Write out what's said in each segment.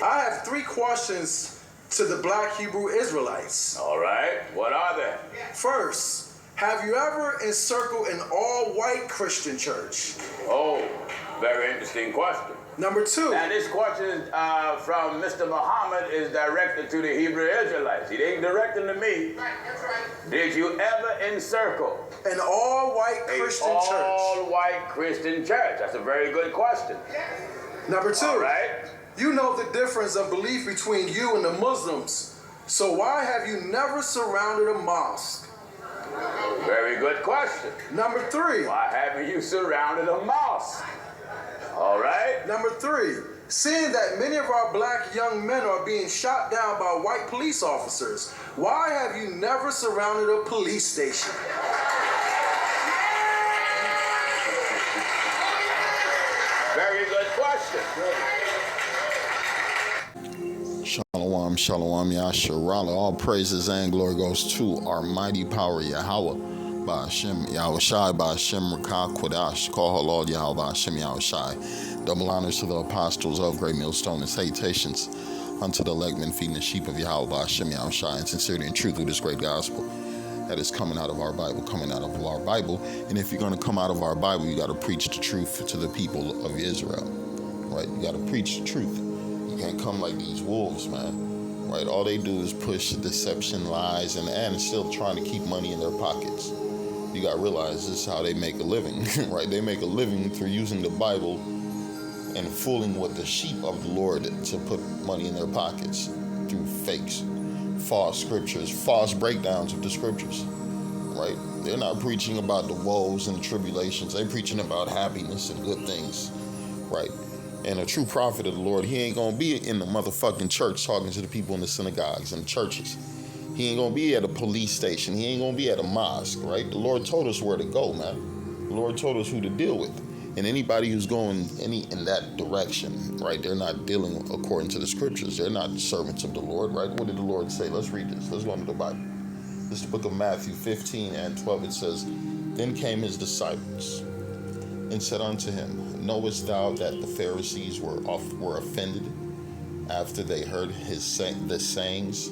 I have 3 questions to the Black Hebrew Israelites. All right. What are they? First, have you ever encircled an all-white Christian church? Oh, very interesting question. Number 2. And this question from Mr. Muhammad is directed to the Hebrew Israelites. He ain't directing to me. Right, that's right. Did you ever encircle an all-white Christian church? All-white Christian church. That's a very good question. Yes. Number 2. All right. You know the difference of belief between you and the Muslims. So why have you never surrounded a mosque? Very good question. Number 3. Why haven't you surrounded a mosque? All right. Number 3. Seeing that many of our black young men are being shot down by white police officers, why have you never surrounded a police station? Very good question. Shalom, shalom, Yasharala. All praises and glory goes to our mighty power, Yahweh, by Hashem, Yahweh Shai, by Hashem, Rakah, Kodash, Call Halal, Yahweh, by Hashem, Yahweh Shai. Double honors to the apostles of Great Millstone and salutations unto the electmen feeding the sheep of Yahweh, by Hashem, Yahweh Shai, and sincerity and truth through this great gospel that is coming out of our Bible, And if you're going to come out of our Bible, you got to preach the truth to the people of Israel, right? You got to preach the truth. You can't come like these wolves, man, right? All they do is push deception, lies, and still trying to keep money in their pockets. You got to realize this is how they make a living, right? They make a living through using the Bible and fooling with the sheep of the Lord to put money in their pockets through fakes, false scriptures, false breakdowns of the scriptures, right? They're not preaching about the woes and the tribulations. They're preaching about happiness and good things, right? And a true prophet of the Lord, he ain't going to be in the motherfucking church talking to the people in the synagogues and the churches. He ain't going to be at a police station. He ain't going to be at a mosque, right? The Lord told us where to go, man. The Lord told us who to deal with. And anybody who's going in that direction, right, they're not dealing according to the scriptures. They're not servants of the Lord, right? What did the Lord say? Let's read this. Let's go into the Bible. This is the book of Matthew 15 and 12. It says, Then came his disciples and said unto him, Knowest thou that the Pharisees were offended after they heard the sayings?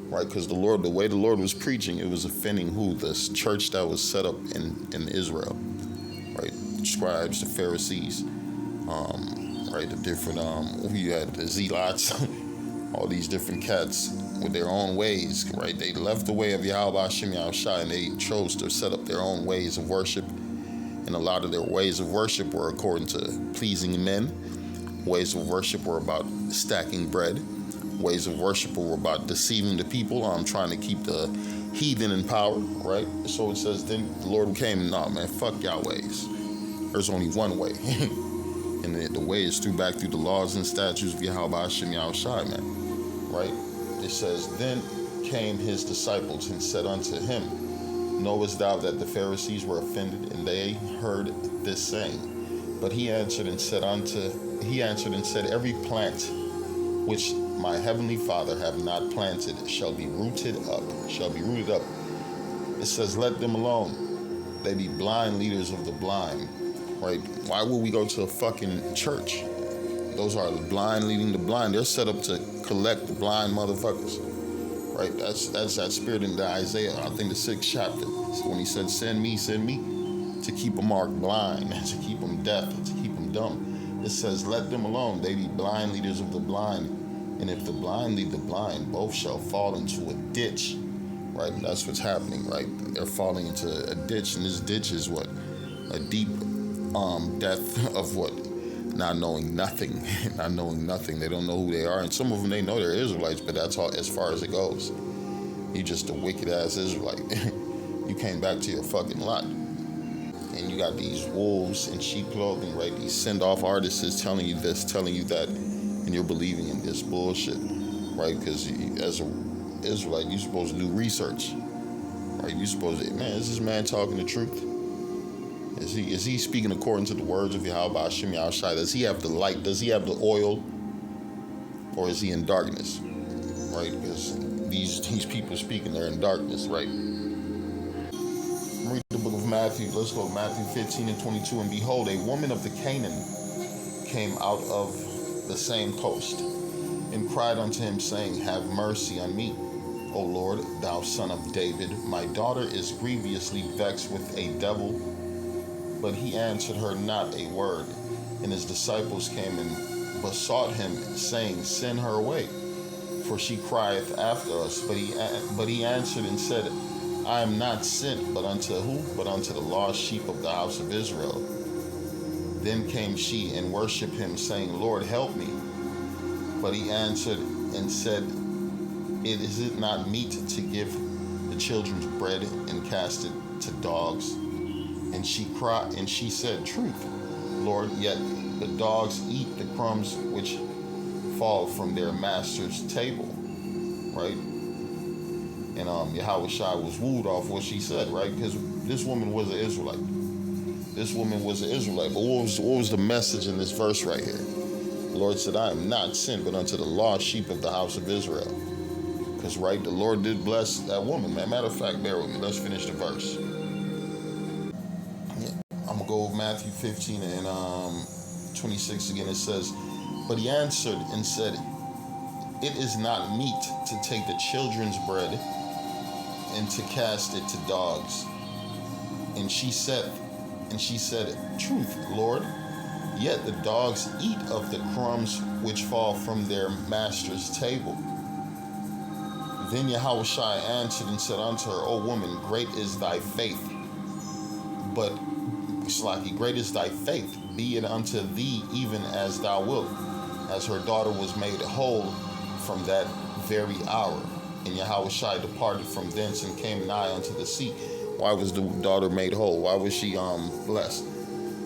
Right, because the way the Lord was preaching, it was offending who? This church that was set up in Israel, right? Scribes, the Pharisees, right? The different, you had the Zealots, all these different cats with their own ways, right? They left the way of Yahweh Hashem Yahushua and they chose to set up their own ways of worship. And a lot of their ways of worship were according to pleasing men. Ways of worship were about stacking bread. Ways of worship were about deceiving the people. Trying to keep the heathen in power, right? So it says, then the Lord came, nah, man, fuck y'all ways. There's only one way. And the way is back through the laws and statutes of Yahweh Hashem Yahushua, man, right? It says, then came his disciples and said unto him, Knowest thou that the Pharisees were offended, and they heard this saying? But he answered and said, Every plant which my heavenly Father have not planted shall be rooted up. It says, let them alone. They be blind leaders of the blind, right? Why would we go to a fucking church? Those are the blind leading the blind. They're set up to collect the blind motherfuckers, right? That's that spirit in the Isaiah, I think the 6th chapter. So when he said, send me, to keep them marked blind, to keep them deaf, to keep them dumb. It says, let them alone. They be blind leaders of the blind. And if the blind lead the blind, both shall fall into a ditch, right? And that's what's happening, right? They're falling into a ditch, and this ditch is what? A deep death of what? Not knowing nothing. They don't know who they are. And some of them, they know they're Israelites, but that's all as far as it goes. You just a wicked-ass Israelite. You came back to your fucking lot. And you got these wolves in sheep clothing, right? These send-off artists telling you this, telling you that, and you're believing in this bullshit, right? Because as an Israelite, you're supposed to do research, right? You're supposed to, man, is this man talking the truth? Is he speaking according to the words of Yahweh Hashem Yahushua? Does he have the light? Does he have the oil? Or is he in darkness, right? Because these people speaking, they're in darkness, right? Read the book of Matthew. Let's go Matthew 15 and 22. And behold, a woman of the Canaan came out of the same coast and cried unto him, saying, Have mercy on me, O Lord, thou son of David. My daughter is grievously vexed with a devil. But he answered her not a word. And his disciples came and besought him, saying, Send her away, for she crieth after us. But he answered and said, I am not sent, but unto who? But unto the lost sheep of the house of Israel. Then came she and worshipped him, saying, Lord, help me. But he answered and said, Is it not meet to give the children's bread and cast it to dogs? And she cried, and she said, Truth, Lord, yet the dogs eat the crumbs which fall from their master's table, right? And Yahushua was wooed off what she said, right? Because this woman was an Israelite. This woman was an Israelite. But what was the message in this verse right here? The Lord said, I am not sent, but unto the lost sheep of the house of Israel. Because, right, the Lord did bless that woman, man. Matter of fact, bear with me. Let's finish the verse. I'm going to go over Matthew 15 and 26 again. It says, But he answered and said, It is not meet to take the children's bread and to cast it to dogs. And she said, Truth, Lord, yet the dogs eat of the crumbs which fall from their master's table. Then Yahushua answered and said unto her, O woman, great is thy faith. But, Slaki, great is thy faith, be it unto thee even as thou wilt. As her daughter was made whole from that very hour. And Yahushua departed from thence and came nigh unto the sea. Why was the daughter made whole? Why was she blessed?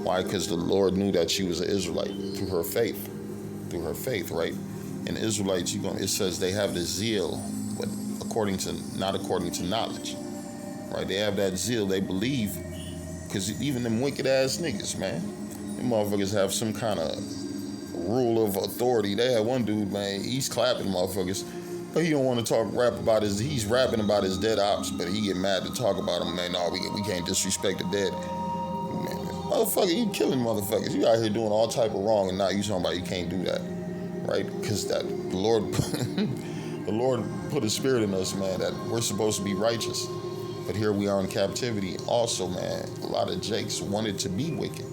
Why? Because the Lord knew that she was an Israelite through her faith. Through her faith, right? And Israelites, it says they have the zeal, but not according to knowledge. Right? They have that zeal, they believe, because even them wicked ass niggas, man, them motherfuckers have some kind of rule of authority. They had one dude, man, he's clapping motherfuckers, but he don't want to he's rapping about his dead ops, but he get mad to talk about them, man. No, we can't disrespect the dead. Man, motherfucker, you killing motherfuckers. You out here doing all type of wrong, and now you talking about you can't do that, right? Because that the Lord, the Lord put a spirit in us, man, that we're supposed to be righteous. But here we are in captivity. Also, man, a lot of Jakes wanted to be wicked.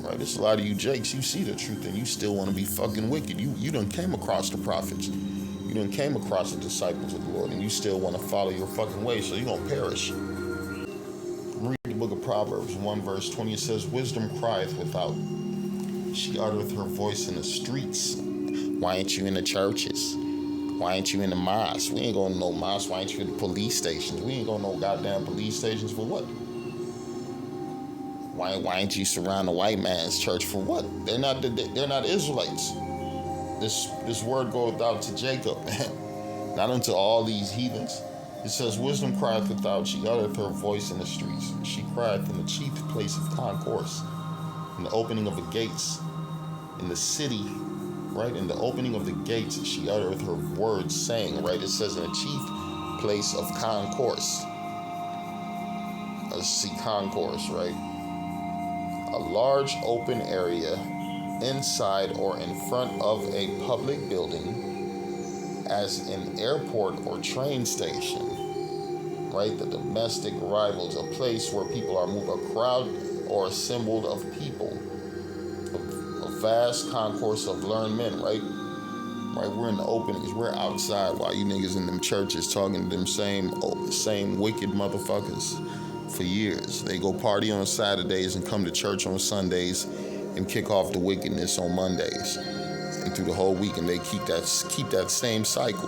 Right? There's a lot of you Jakes, you see the truth and you still want to be fucking wicked. You done came across the prophets. You done came across the disciples of the Lord, and you still want to follow your fucking way, so you're going to perish. Read the book of Proverbs 1 verse 20. It says, Wisdom crieth without. She uttereth her voice in the streets. Why ain't you in the churches? Why ain't you in the mosque? We ain't going to no mosque. Why ain't you in the police stations? We ain't going to no goddamn police stations for what? Why ain't you surround the white man's church for what? They're not Israelites. This word goeth out to Jacob, not unto all these heathens. It says, Wisdom crieth without, she uttereth her voice in the streets. She crieth in the chief place of concourse, in the opening of the gates, in the city, right? In the opening of the gates, she uttereth her words, saying, right? It says, in the chief place of concourse. Let's see, concourse, right? A large open area inside or in front of a public building, as an airport or train station, right? The domestic arrivals, a place where people are moved, a crowd or assembled of people, a vast concourse of learned men, right? Right, we're in the openings, we're outside while you niggas in them churches talking to them same wicked motherfuckers for years. They go party on Saturdays and come to church on Sundays and kick off the wickedness on Mondays and through the whole week, and they keep that same cycle,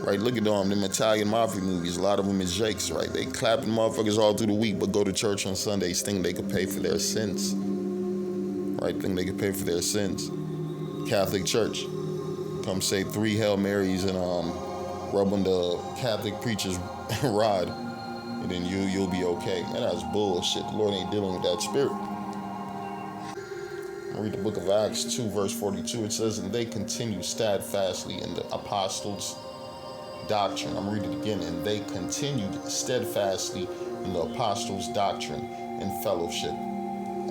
right? Look at them Italian mafia movies. A lot of them is Jakes, right? They clapping motherfuckers all through the week, but go to church on Sundays, think they could pay for their sins, right? Think they could pay for their sins. Catholic Church, come say 3 Hail Marys and rub on the Catholic preacher's rod, and then you'll be okay. Man, that's bullshit. The Lord ain't dealing with that spirit. Read the book of Acts 2 verse 42. It says, and they continue steadfastly in the apostles' doctrine. I'm reading it again. And they continued steadfastly in the apostles' doctrine and fellowship.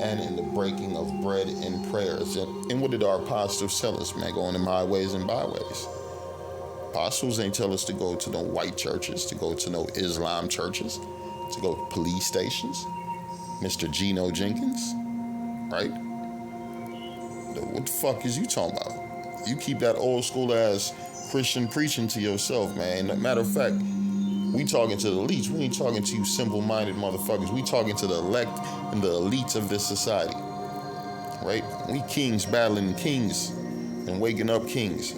and in the breaking of bread and prayers. And what did our apostles tell us, man? Going in my ways and byways. Apostles ain't tell us to go to no white churches, to go to no Islam churches, to go to police stations. Mr. Geno Jenkins, right? What the fuck is you talking about? You keep that old school ass Christian preaching to yourself, man. Matter of fact, we talking to the elites. We ain't talking to you simple-minded motherfuckers. We talking to the elect and the elites of this society, right? We kings battling kings and waking up kings.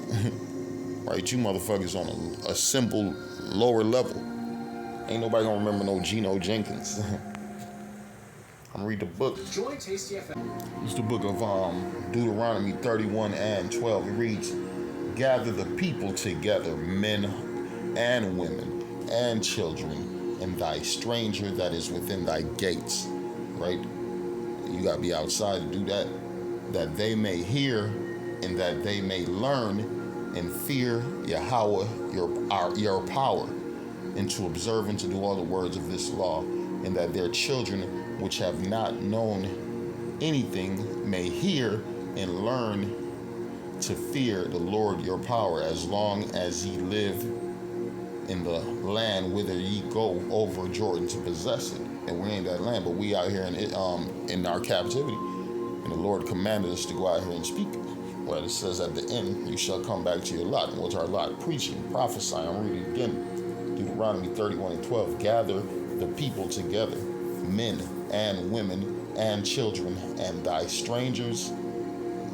Right, you motherfuckers on a simple lower level. Ain't nobody gonna remember no Geno Jenkins. I'm gonna read the book. Join Tasty FM. It's the book of Deuteronomy 31 and 12. It reads, gather the people together, men and women and children, and thy stranger that is within thy gates. Right? You gotta be outside to do that they may hear and that they may learn and fear Yahweh, your power, and to observe and to do all the words of this law, and that their children which have not known anything may hear and learn to fear the Lord your power, as long as ye live in the land whither ye go over Jordan to possess it. And we ain't that land, but we out here in our captivity, and the Lord commanded us to go out here and speak. Well, it says at the end, you shall come back to your lot. And what's our lot? Preaching, prophesying. I'm reading again. Deuteronomy 31 and 12. Gather the people together, men and women and children, and thy strangers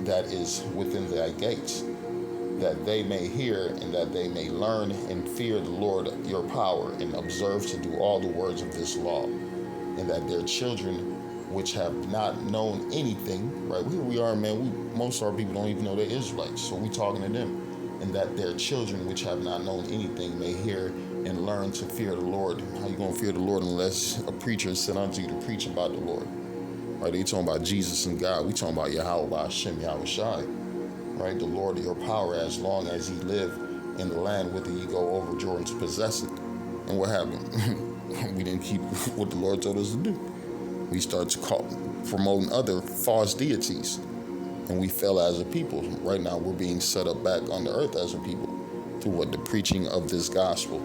that is within thy gates, that they may hear and that they may learn and fear the Lord your power, and observe to do all the words of this law, and that their children which have not known anything, right? Here we are, man. Most of our people don't even know they're Israelites, so we talking to them. And that their children which have not known anything may hear and learn to fear the Lord. How you gonna fear the Lord unless a preacher is sent unto you to preach about the Lord? Right? They talking about Jesus and God. We talking about Yahweh Hashem Yahweh Shai. Right? The Lord your power, as long as ye live in the land whither ye go over Jordan to possess it. And what happened? We didn't keep what the Lord told us to do. We started to promoting other false deities, and we fell as a people. Right now, we're being set up back on the earth as a people through what the preaching of this gospel.